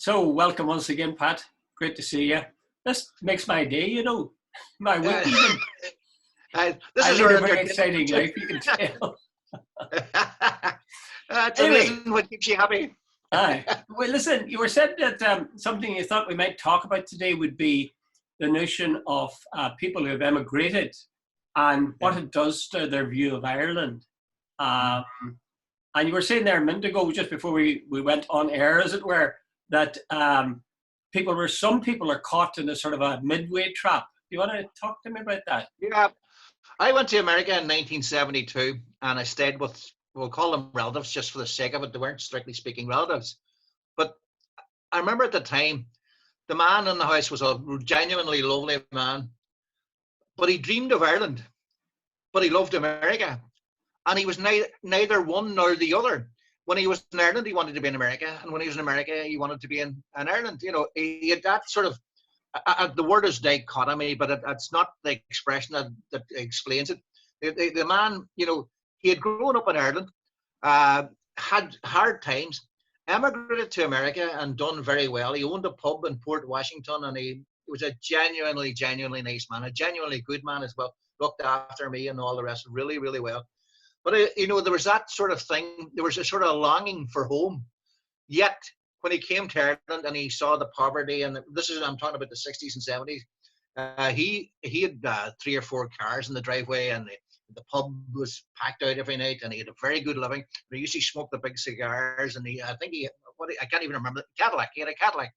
So, welcome once again, Pat. Great to see you. This makes my day, my week Uh, even. this I is lead our a very entertainment. exciting life, you can tell. It's Anyway, amazing what keeps you happy. hi. Well, listen, you were said that something you thought we might talk about today would be the notion of people who have emigrated and Yeah. what it does to their view of Ireland. Um, and you were saying there a minute ago, just before we went on air, as it were, that some people are caught in a sort of a midway trap. Do you want to talk to me about that? Yeah. I went to America in 1972 and I stayed with, we'll call them relatives just for the sake of it. They weren't strictly speaking relatives. But I remember at the time, the man in the house was a genuinely lovely man, but he dreamed of Ireland, but he loved America. And he was neither one nor the other. When he was in Ireland, he wanted to be in America, and when he was in America, he wanted to be in Ireland. He had that sort of the word is dichotomy, but it's not the expression that explains it. The man, he had grown up in Ireland, had hard times, emigrated to America, and done very well. He owned a pub in Port Washington, and he was a genuinely, genuinely nice man, a genuinely good man as well. Looked after me and all the rest really, really well. But there was that sort of thing. There was a sort of longing for home. Yet when he came to Ireland and he saw the poverty, and I'm talking about the 60s and 70s. He had 3 or 4 cars in the driveway, and the pub was packed out every night, and he had a very good living. He used to smoke the big cigars, and I can't even remember, Cadillac. He had a Cadillac,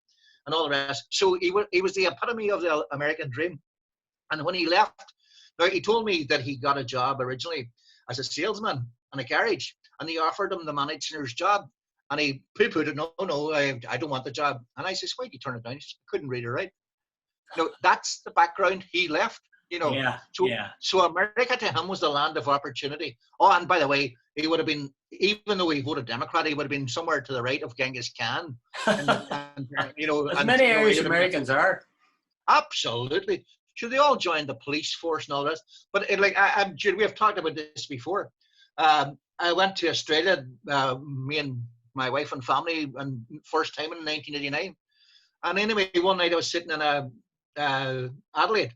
and all the rest. So he was the epitome of the American dream. And when he left, now he told me that he got a job originally as a salesman in a garage, and they offered him the manager's job, and he poo-pooed it. No, I don't want the job. And I said, why did you turn it down? He said, couldn't read or write. That's the background he left. Yeah, So yeah. so America to him was the land of opportunity. Oh, and by the way, he would have been, even though he voted Democrat, he would have been somewhere to the right of Genghis Khan. As many Irish Americans are. Absolutely. Should they all join the police force and all this? But Jude, we have talked about this before. I went to Australia, me and my wife and family, and first time in 1989. And anyway, one night I was sitting in Adelaide,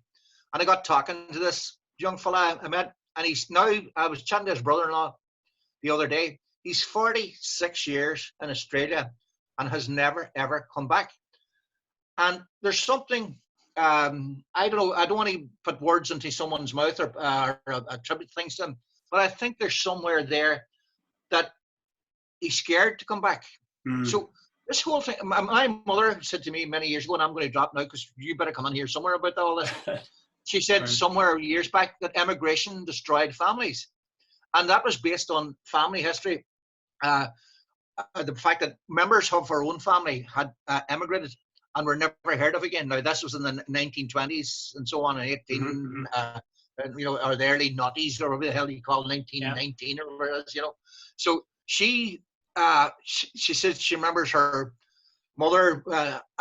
and I got talking to this young fella I met, and I was chatting to his brother-in-law the other day. He's 46 years in Australia and has never, ever come back. And there's something, I don't know, I don't want to put words into someone's mouth or attribute things to them, but I think there's somewhere there that he's scared to come back. So this whole thing, my mother said to me many years ago, and I'm going to drop now because you better come on here somewhere about all this. She said somewhere years back that emigration destroyed families. And that was based on family history. The fact that members of our own family had emigrated and were never heard of again. Now, this was in the 1920s and so on, or the early noughties, or whatever the hell you call 1919 or whatever it is, So she says she remembers her mother,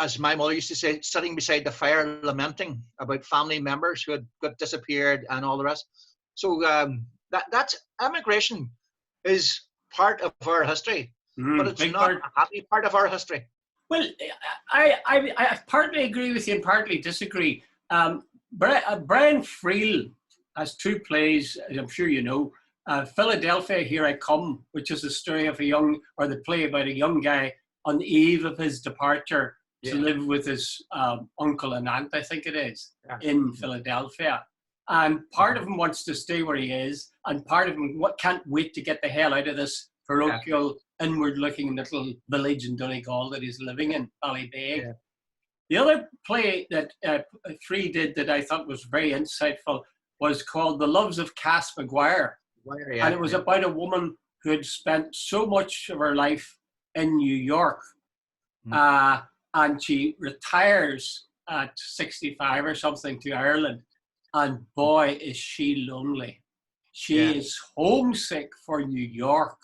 as my mother used to say, sitting beside the fire lamenting about family members who had got disappeared and all the rest. So that's emigration is part of our history, but it's not a happy part of our history. Well, I partly agree with you and partly disagree. Brian Friel has 2 plays, as I'm sure you know. Philadelphia, Here I Come, which is the story of the play about a young guy on the eve of his departure to live with his uncle and aunt, I think it is, in Philadelphia. And part of him wants to stay where he is, and part of him can't wait to get the hell out of this parochial, inward-looking little village in Donegal that he's living in, Ballybeg. Yeah. The other play that Free did that I thought was very insightful was called The Loves of Cass McGuire. And it was about a woman who had spent so much of her life in New York, and she retires at 65 or something to Ireland, and boy, is she lonely. She is homesick for New York,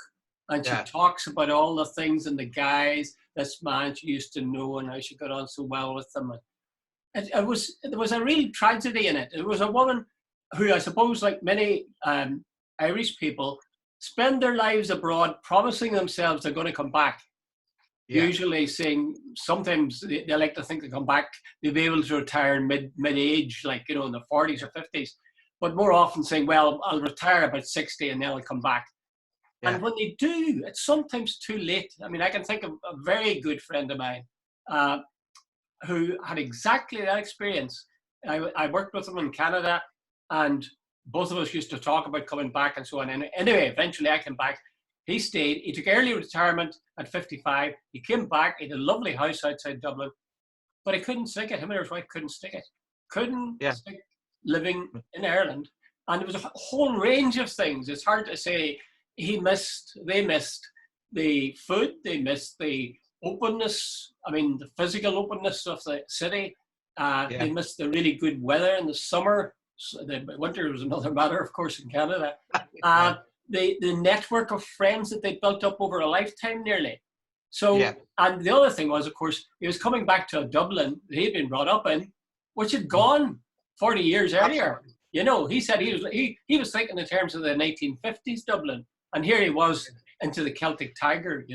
and she talks about all the things and the guys, this man she used to know and how she got on so well with them. And there was a real tragedy in it. It was a woman who, I suppose, like many Irish people, spend their lives abroad promising themselves they're going to come back. Yeah. usually saying sometimes they like to think they come back, they'll be able to retire in mid-age, like, in the 40s or 50s. But more often saying, well, I'll retire about 60 and then I'll come back. Yeah. And when they do, it's sometimes too late. I mean, I can think of a very good friend of mine who had exactly that experience. I worked with him in Canada, and both of us used to talk about coming back and so on. And anyway, eventually I came back. He stayed. He took early retirement at 55. He came back. He had a lovely house outside Dublin, but he couldn't stick it. Him and his wife couldn't stick it. Couldn't Yeah. stick living in Ireland. And there was a whole range of things. It's hard to say. They missed the food. They missed the openness. I mean, the physical openness of the city. They missed the really good weather in the summer. So the winter was another matter, of course, in Canada. The network of friends that they built up over a lifetime nearly. So, and the other thing was, of course, he was coming back to a Dublin that he'd been brought up in, which had gone 40 years earlier. He said he was thinking in terms of the 1950s Dublin, and here he was into the Celtic Tiger,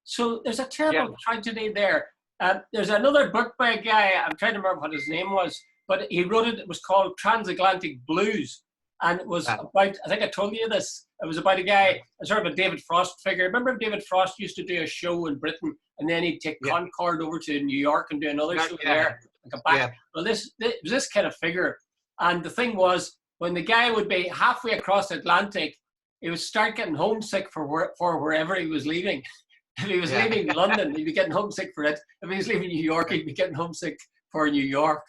So there's a terrible tragedy there. There's another book by a guy, I'm trying to remember what his name was, but he wrote it was called Transatlantic Blues. And it was about, I think I told you this, it was about a guy, sort of a David Frost figure. Remember David Frost used to do a show in Britain, and then he'd take Concorde over to New York and do another show there and come back. Well, this was this kind of figure. And the thing was, when the guy would be halfway across the Atlantic, he would start getting homesick for wherever he was leaving. If he was leaving London, he'd be getting homesick for it. If he was leaving New York, he'd be getting homesick for New York.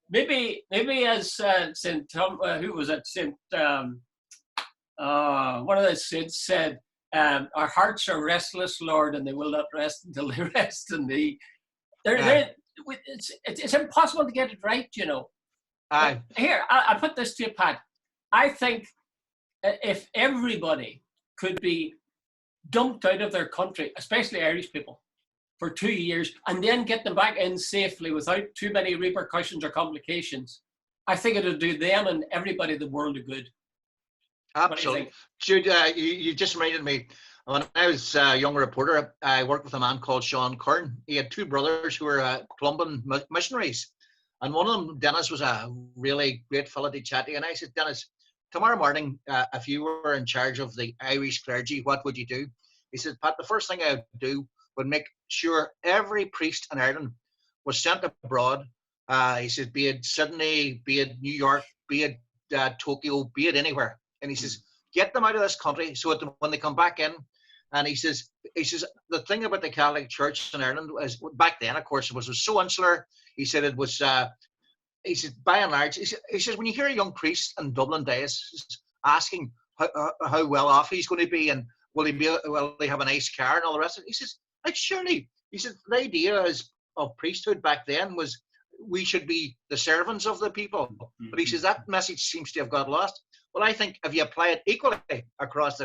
Maybe as Saint who was it? Saint one of the saints said, "Our hearts are restless, Lord, and they will not rest until they rest in Thee." It's impossible to get it right, Here, I put this to you, Pat. I think if everybody could be dumped out of their country, especially Irish people, for 2 years and then get them back in safely without too many repercussions or complications, I think it'll do them and everybody the world of good. Absolutely. Jude, you just reminded me, when I was a young reporter, I worked with a man called Sean Kern. He had two brothers who were Columban missionaries. And one of them, Dennis, was a really great fellow to chat to. And I said, Dennis, tomorrow morning, if you were in charge of the Irish clergy, what would you do? He said, Pat, the first thing I would do would make sure every priest in Ireland was sent abroad. He said, be it Sydney, be it New York, be it Tokyo, be it anywhere. And he says, get them out of this country so that when they come back in, and he says, the thing about the Catholic Church in Ireland was, back then, of course, it was so insular. He said it was, he said, by and large, he says, when you hear a young priest in Dublin days asking how well off he's going to be and will he have a nice car and all the rest of it, he says, like, surely, he said, the idea of priesthood back then was we should be the servants of the people. But he says that message seems to have got lost. Well, I think if you apply it equally across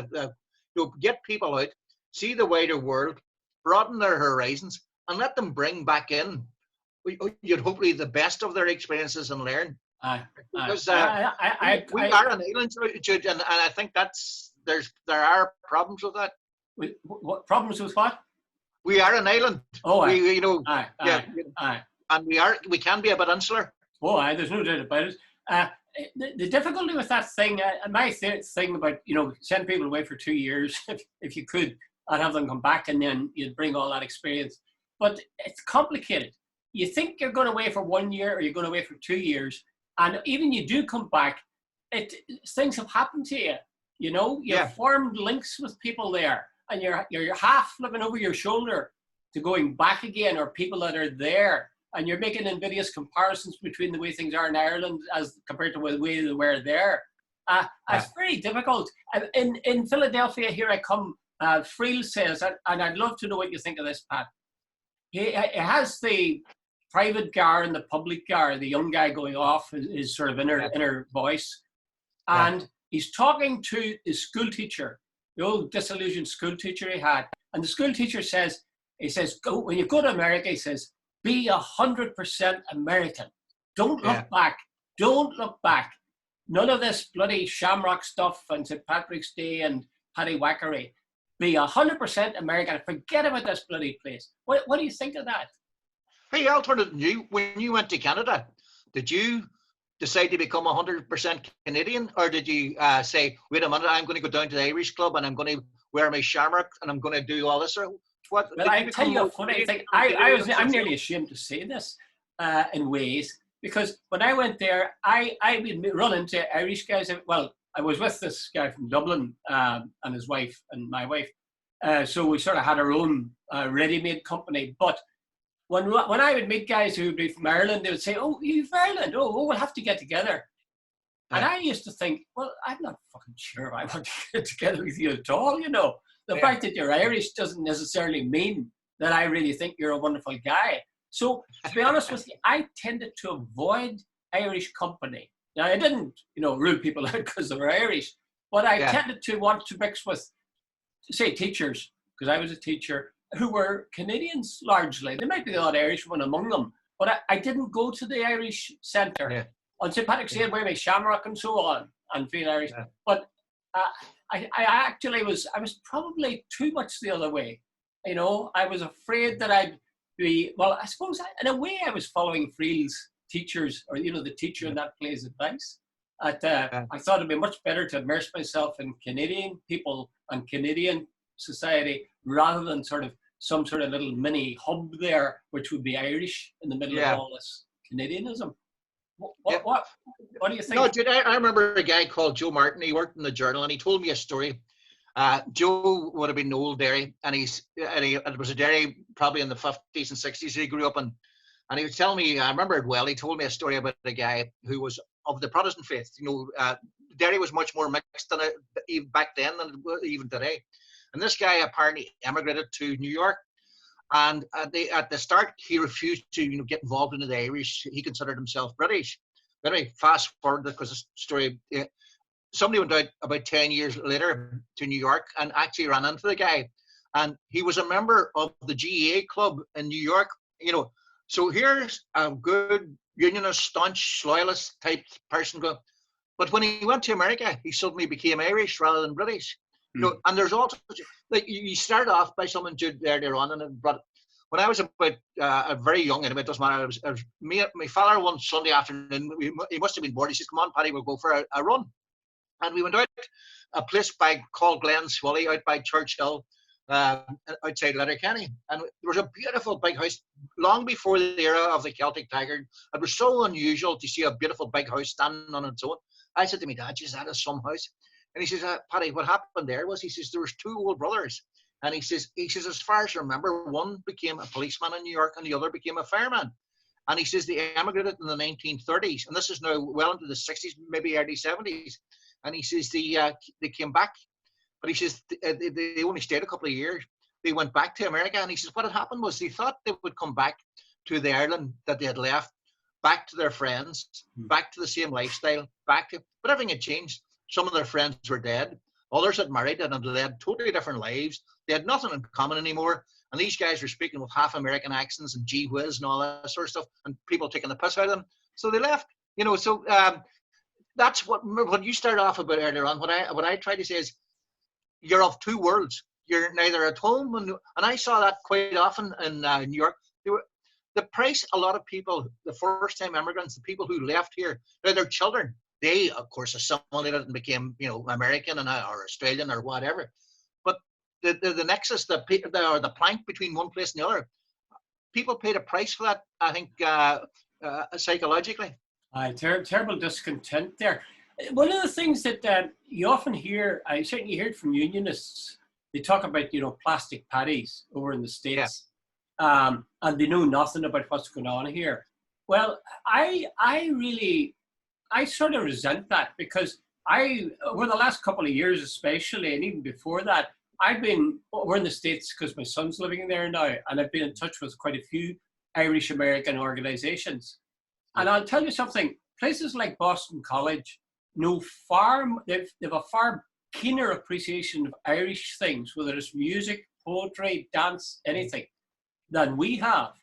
you'll get people out, see the wider world, broaden their horizons, and let them bring back in, you'd hopefully the best of their experiences and learn. Because we are an island, Jude, and I think there are problems with that. What problems with what? We are an island. Oh, and we can be a bit insular. Oh, there's no doubt about it. The difficulty with that thing, my thing about send people away for 2 years, if you could, and have them come back, and then you'd bring all that experience. But it's complicated. You think you're going away for 1 year, or you're going away for 2 years, and even you do come back, things have happened to you. You've formed links with people there. And you're half looking over your shoulder to going back again, or people that are there, and you're making invidious comparisons between the way things are in Ireland as compared to the way they were there. It's very difficult. In Philadelphia, here I come, Friel says, and I'd love to know what you think of this, Pat. He has the private gar and the public gar, the young guy going off, his sort of inner voice. And he's talking to his school teacher, the old disillusioned school teacher he had. And the school teacher says, when you go to America, he says, be 100% American. Don't look back. Don't look back. None of this bloody shamrock stuff and St. Patrick's Day and paddywhackery. be 100% American. Forget about this bloody place. What do you think of that? Hey, I'll turn it to you. When you went to Canada, did you decide to become 100% Canadian, or did you say, "Wait a minute, I'm going to go down to the Irish club and I'm going to wear my shamrock and I'm going to do all this"? Or what? Well, Did I you tell become you a more funny thing. Canadian I'm since nearly ashamed to say this in ways, because when I went there, I would run into Irish guys. Well, I was with this guy from Dublin and his wife and my wife. So we sort of had our own ready-made company. But when I would meet guys who would be from Ireland, they would say, "Oh, you're from Ireland? Oh, we'll have to get together." And I used to think, well, I'm not fucking sure if I want to get together with you at all. You know, the fact that you're Irish doesn't necessarily mean that I really think you're a wonderful guy. So to be honest with you, I tended to avoid Irish company. Now, I didn't, rule people out because they were Irish, but I tended to want to mix with, say, teachers, because I was a teacher, who were Canadians largely. There might be the odd Irishman among them, but I didn't go to the Irish centre. Yeah. On St. Patrick's Day, I'd wear my shamrock and so on and feel Irish. Yeah. But I actually was probably too much the other way. I was afraid that I'd be, well, I suppose in a way I was following Friel's teachers, or, the teacher in that play's advice. I thought it'd be much better to immerse myself in Canadian people and Canadian society rather than some sort of little mini hub there, which would be Irish in the middle of all this Canadianism. What do you think? No, Jude, I remember a guy called Joe Martin. He worked in the Journal, and he told me a story. Joe would have been old dairy, and it was a dairy probably in the 50s and 60s. He grew up in, and he was telling me, I remember it well. He told me a story about a guy who was of the Protestant faith. Dairy was much more mixed than it back then than even today. And this guy apparently emigrated to New York. And at the start, he refused to get involved in the Irish. He considered himself British. But anyway, fast forward, because the story, somebody went out about 10 years later to New York and actually ran into the guy. And he was a member of the GEA club in New York. So here's a good unionist, staunch, loyalist type person. But when he went to America, he suddenly became Irish rather than British. And there's also, like, you start off by someone earlier on, but when I was about very young, and it doesn't matter, I was my father one Sunday afternoon, he must have been bored. He says, "Come on, Paddy, we'll go for a run." And we went out a place called Glen Swilly, out by Church Hill, outside Letterkenny. And there was a beautiful big house, long before the era of the Celtic Tiger. It was so unusual to see a beautiful big house standing on its own. I said to my dad, "Is that a some house?" And he says, "Paddy, what happened there was," he says, "there was two old brothers." And he says, as far as I remember, one became a policeman in New York and the other became a fireman. And he says they emigrated in the 1930s. And this is now well into the 60s, maybe early 70s. And he says they came back. But he says they only stayed a couple of years. They went back to America. And he says what had happened was they thought they would come back to the Ireland that they had left, back to their friends, back to the same lifestyle, but everything had changed. Some of their friends were dead. Others had married and had led totally different lives. They had nothing in common anymore. And these guys were speaking with half American accents and gee whiz and all that sort of stuff, and people taking the piss out of them. So they left. So that's what you started off about earlier on. What I try to say is you're of two worlds. You're neither at home, and I saw that quite often in New York. The price, a lot of people, the first-time immigrants, the people who left here, their children, they, of course, assimilated and became, American or Australian or whatever. But the nexus, the plank between one place and the other, people paid a price for that, I think, psychologically. Terrible discontent there. One of the things that you often hear, I certainly heard from unionists, they talk about, plastic paddies over in the States, and they know nothing about what's going on here. Well, I sort of resent that, because over the last couple of years especially, and even before that, we're in the States because my son's living there now, and I've been in touch with quite a few Irish American organizations. And I'll tell you something, places like Boston College they've a far keener appreciation of Irish things, whether it's music, poetry, dance, anything, than we have.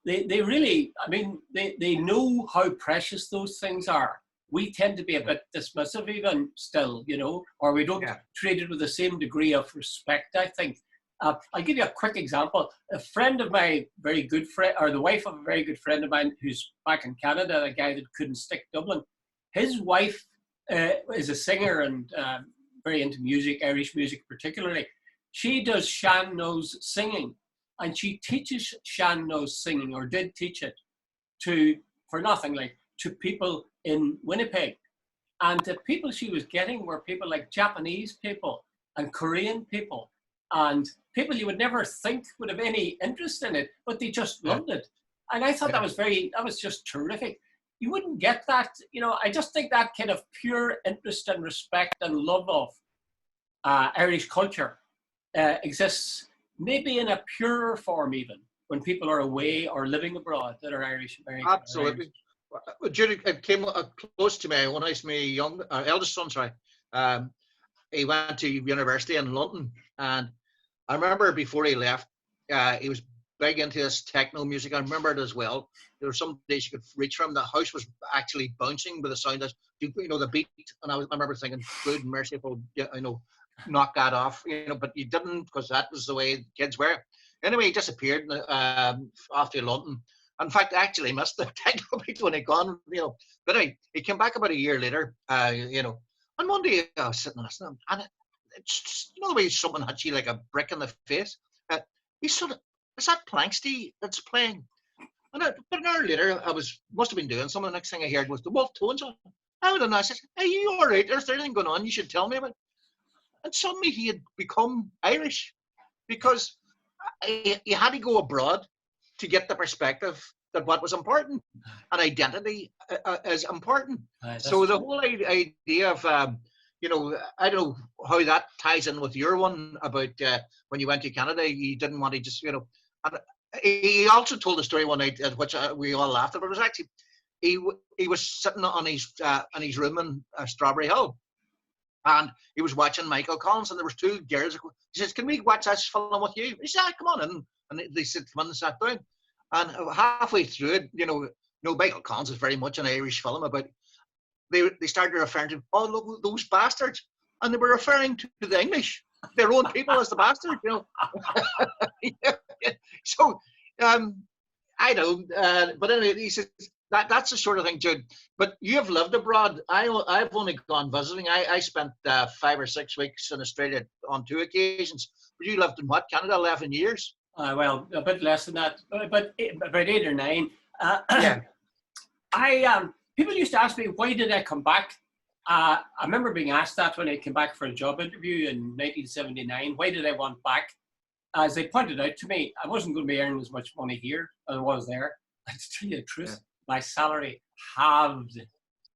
They really, they know how precious those things are. we tend to be a bit dismissive even still, you know, or we don't treat it with the same degree of respect, I think. I'll give you a quick example. A friend of my very good friend, or the wife of a very good friend of mine who's back in Canada, a guy that couldn't stick Dublin, his wife is a singer and very into music, Irish music particularly. She does Shan Nose singing, and she teaches Shan Nose singing, or did teach it, for nothing, like to people in Winnipeg. And the people she was getting were people like Japanese people and Korean people and people you would never think would have any interest in it, but they just loved it. And I thought that was just terrific. You wouldn't get that, you know, I just think that kind of pure interest and respect and love of Irish culture exists maybe in a purer form even when people are away or living abroad that are Irish American. Absolutely. Jude, it came close to me when I was my eldest son, sorry. He went to university in London, and I remember before he left, he was big into this techno music. I remember it as well. There were some days you could reach from. The house was actually bouncing with the sound of, you know, the beat. And I remember thinking, good, merciful, you know, knock that off, you know, but you didn't, because that was the way kids were. Anyway, he disappeared after London. In fact, I actually missed the techno beat when he gone, you know. But anyway, he came back about a year later, you know. And one day I was sitting listening, and it's just, you know, the way someone had you like a brick in the face. He sort of, is that Planksty that's playing? And but an hour later, must have been doing something. The next thing I heard was the Wolf Tones on. I would have I said, "Hey, you all right? Is there anything going on? You should tell me about it." And suddenly he had become Irish because he had to go abroad to get the perspective that what was important, and identity is important. So the whole idea of you know, I don't know how that ties in with your one about when you went to Canada, you didn't want to just, you know. And he also told a story one night, which we all laughed at. But it was actually he was sitting on his room in Strawberry Hill, and he was watching Michael Collins, and there was two girls. He says, "Can we watch this film with you?" He said, "Come on in." And they said, "Come on," and sat down. And halfway through it, you know, Michael Collins is very much an Irish film about. They started referring to, "Oh, look, those bastards," and they were referring to the English, their own people, as the bastards, you know. Yeah. So, I know, but anyway, he says that's the sort of thing, Jude. But you have lived abroad. I've only gone visiting. I spent 5 or 6 weeks in Australia on 2 occasions. But you lived in what, Canada, 11 years? Well, a bit less than that, but about 8 or 9. Yeah. People used to ask me, why did I come back? I remember being asked that when I came back for a job interview in 1979. Why did I want back? As they pointed out to me, I wasn't going to be earning as much money here as I was there. And to tell you the truth, my salary halved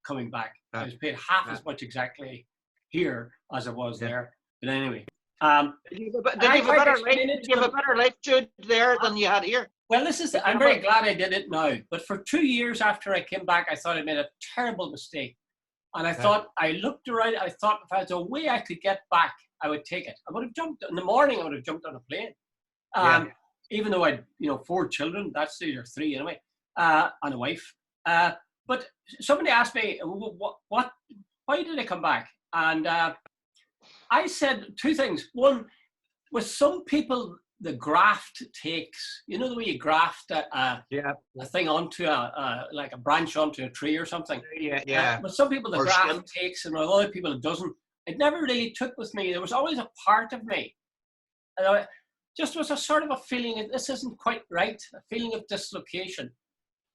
coming back. I was paid half as much exactly here as I was there. But anyway. Did you have a better life, Jude, there than you had here? Well, I'm very glad I did it now. But for 2 years after I came back, I thought I made a terrible mistake. And I thought, I looked around, I thought if I had a way I could get back, I would take it. I would have jumped, in the morning, I would have jumped on a plane. Even though I had, 4 children, that's 3 anyway, and a wife. But somebody asked me, why did I come back? And I said 2 things. One, with some people, the graft takes, you know the way you graft a thing onto like a branch onto a tree or something. But some people the graft takes, and with other people it doesn't. It never really took with me. There was always a part of me, and I just was a sort of a feeling that this isn't quite right, a feeling of dislocation.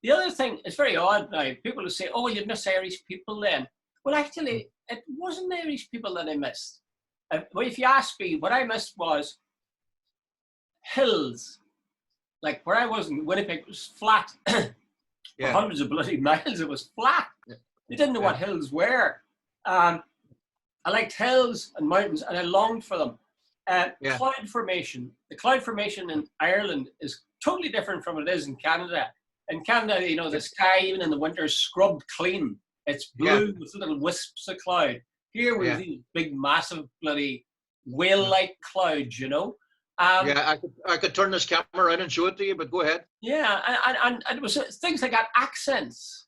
The other thing is very odd now. People will say, "Oh, you miss Irish people then." Well, actually, it wasn't Irish people that I missed. Well, if you ask me, what I missed was hills. Like where I was in Winnipeg, it was flat. For hundreds of bloody miles, it was flat. You didn't know what hills were. I liked hills and mountains, and I longed for them. Cloud formation. The cloud formation in Ireland is totally different from what it is in Canada. In Canada, the sky, even in the winter, is scrubbed clean. It's blue with little wisps of cloud. Here we have these big, massive, bloody whale-like clouds, I could turn this camera around and show it to you, but go ahead. Yeah, and it was things like that, accents.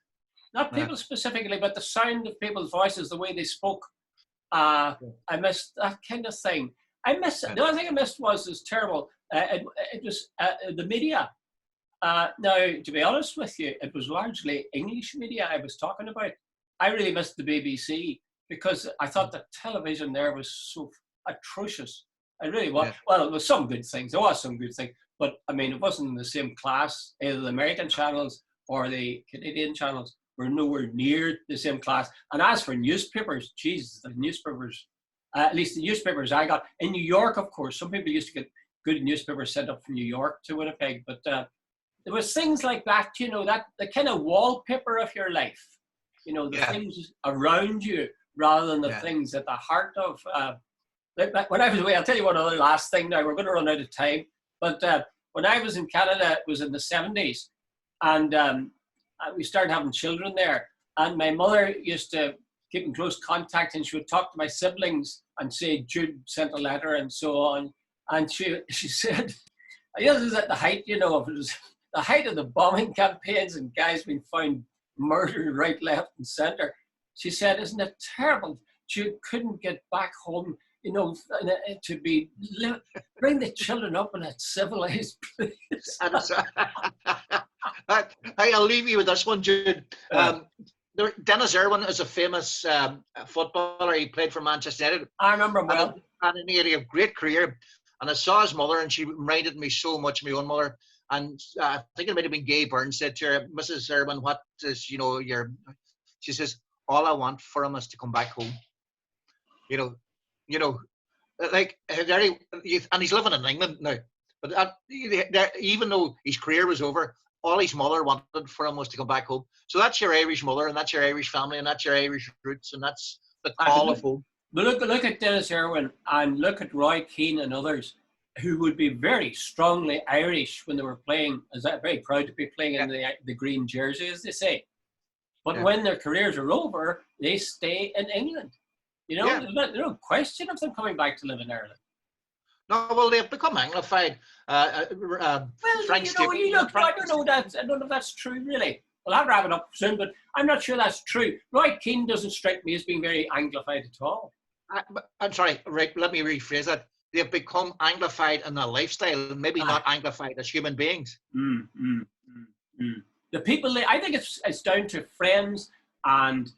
not people specifically, but the sound of people's voices, the way they spoke. I missed that kind of thing. The only thing I missed was terrible. It was the media. Now, to be honest with you, it was largely English media I was talking about. I really missed the BBC because I thought the television there was so atrocious. I really was. Yeah. Well, there was some good things. There was some good things. But, I mean, it wasn't in the same class. Either the American channels or the Canadian channels were nowhere near the same class. And as for newspapers, Jesus, the newspapers, at least the newspapers I got, in New York, of course, some people used to get good newspapers sent up from New York to Winnipeg. But there was things like that, you know, that the kind of wallpaper of your life, you know, the things around you rather than the things at the heart of. When I was away, I'll tell you one other last thing now. We're going to run out of time. But when I was in Canada, it was in the 70s. And we started having children there. And my mother used to keep in close contact, and she would talk to my siblings and say, Jude sent a letter and so on. And she said, this is at the height, you know, it was the height of the bombing campaigns and guys being found murdered right, left and center. She said, isn't it terrible? Jude couldn't get back home, you know, to bring the children up in a civilized place. I'll leave you with this one, Jude. Dennis Irwin is a famous footballer. He played for Manchester United. I remember him well. And he had a great career. And I saw his mother, and she reminded me so much of my own mother. And I think it might have been Gay Burns said to her, Mrs. Irwin, what is, you know, she says, all I want for him is to come back home. You know, like, and he's living in England now. But even though his career was over, all his mother wanted for him was to come back home. So that's your Irish mother, and that's your Irish family, and that's your Irish roots, and that's the call of home. But look at Dennis Irwin, and look at Roy Keane and others who would be very strongly Irish when they were playing, as very proud to be playing in the green jersey, as they say. But when their careers are over, they stay in England. You know, there's no question of them coming back to live in Ireland. No, well, they've become Anglified. Well, Frank I don't know if that's true, really. Well, I'll wrap it up soon, but I'm not sure that's true. Roy Keane doesn't strike me as being very Anglified at all. I'm sorry, right, let me rephrase that. They've become Anglified in their lifestyle, maybe not Anglified as human beings. The people, I think it's down to friends and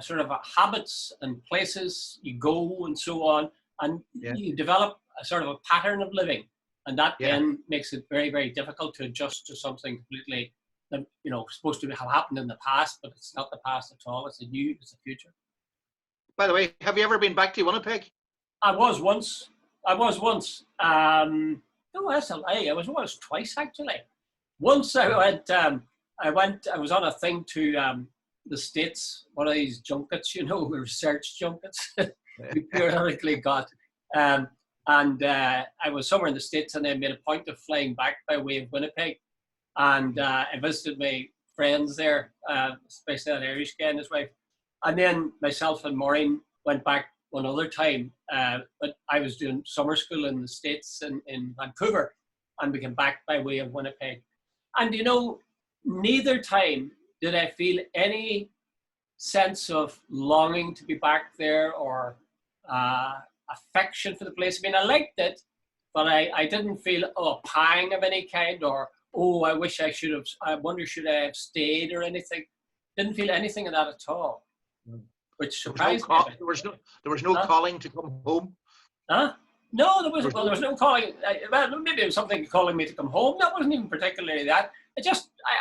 sort of habits and places you go and so on, and you develop a sort of a pattern of living, and that then makes it very, very difficult to adjust to something completely that, you know, supposed to have happened in the past, but it's not the past at all. It's the future. By the way, have you ever been back to Winnipeg? I was once. No, that's a lie. I was twice actually. Once I was on a thing to the States, one of these junkets, you know, research junkets we periodically got. And I was somewhere in the States, and I made a point of flying back by way of Winnipeg. And I visited my friends there, especially an Irish guy and his wife. And then myself and Maureen went back one other time. But I was doing summer school in the States in Vancouver, and we came back by way of Winnipeg. And, you know, neither time did I feel any sense of longing to be back there or affection for the place. I mean, I liked it, but I didn't feel a pang of any kind, or I wish I wonder should I have stayed or anything. Didn't feel anything of that at all, which surprised me. There was no calling to come home. Huh? No, there was no calling. Well, maybe it was something calling me to come home. That wasn't even particularly that.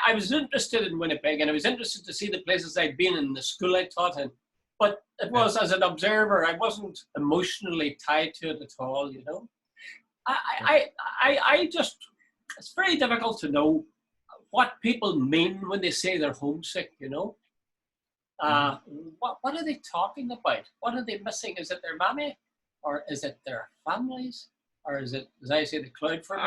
I was interested in Winnipeg, and I was interested to see the places I'd been in, the school I taught in. But it was as an observer. I wasn't emotionally tied to it at all, you know. I just, it's very difficult to know what people mean when they say they're homesick, you know. What are they talking about? What are they missing? Is it their mammy? Or is it their families? Or is it, as I say, the cloud for me?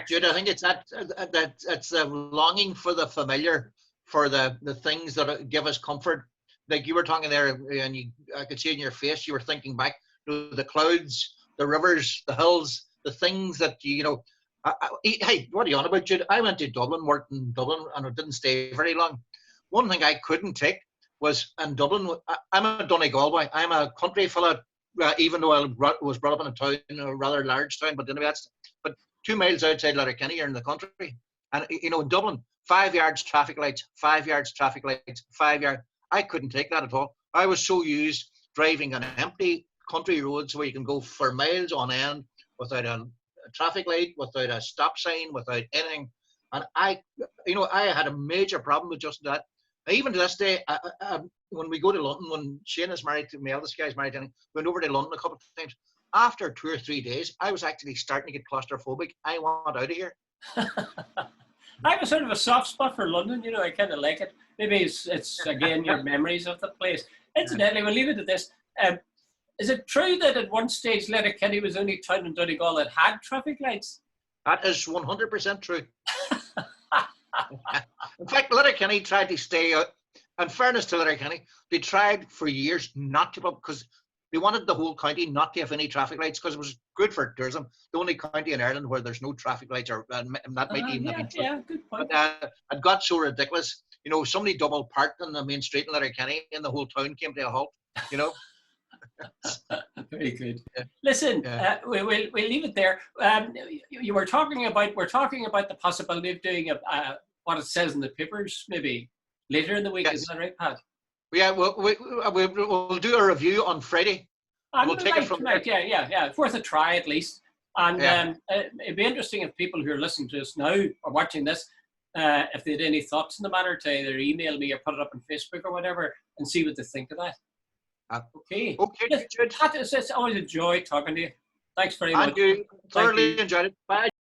Jude, I think it's it's the longing for the familiar, for the things that give us comfort. Like you were talking there, and I could see in your face, you were thinking back to the clouds, the rivers, the hills, the things that, you know. Hey, what are you on about, Jude? I went to Dublin, worked in Dublin, and I didn't stay very long. one thing I couldn't take was in Dublin. I'm a Donegal boy. I'm a country fella, even though I was brought up in a town, a rather large town. But anyway, but 2 miles outside Letterkenny, you're in the country, and in Dublin, 5 yards traffic lights, 5 yards traffic lights, 5 yard. I couldn't take that at all. I was so used driving on empty country roads where you can go for miles on end without a traffic light, without a stop sign, without anything. And I had a major problem with just that. Even to this day, when we go to London, when Shane is married to me, eldest guy is married to me, went over to London a couple of times. After 2 or 3 days, I was actually starting to get claustrophobic. I want out of here. I have a sort of a soft spot for London. I kind of like it. Maybe it's again your memories of the place. Incidentally, we'll leave it at this. Is it true that at one stage Letterkenny was the only town in Donegal that had traffic lights? That is 100% true. In fact, Letterkenny tried to stay out. In fairness to Letterkenny, they tried for years not to, because they wanted the whole county not to have any traffic lights because it was good for tourism. The only county in Ireland where there's no traffic lights, or that might even have been true. Yeah, good point. But it got so ridiculous. Somebody double parked on the main street in Letterkenny and the whole town came to a halt. Very good. Yeah. Listen, we'll leave it there. We're talking about the possibility of doing what it says in the papers maybe later in the week. Yes. Is that right, Pat? Yeah, we'll do a review on Friday. We'll take it from there. Yeah. Worth a try at least. And it'd be interesting if people who are listening to us now or watching this, if they had any thoughts in the matter, to either email me or put it up on Facebook or whatever, and see what they think of that. Okay, Jude. Pat, it's always a joy talking to you. Thanks very much. And you thoroughly enjoyed it. Bye.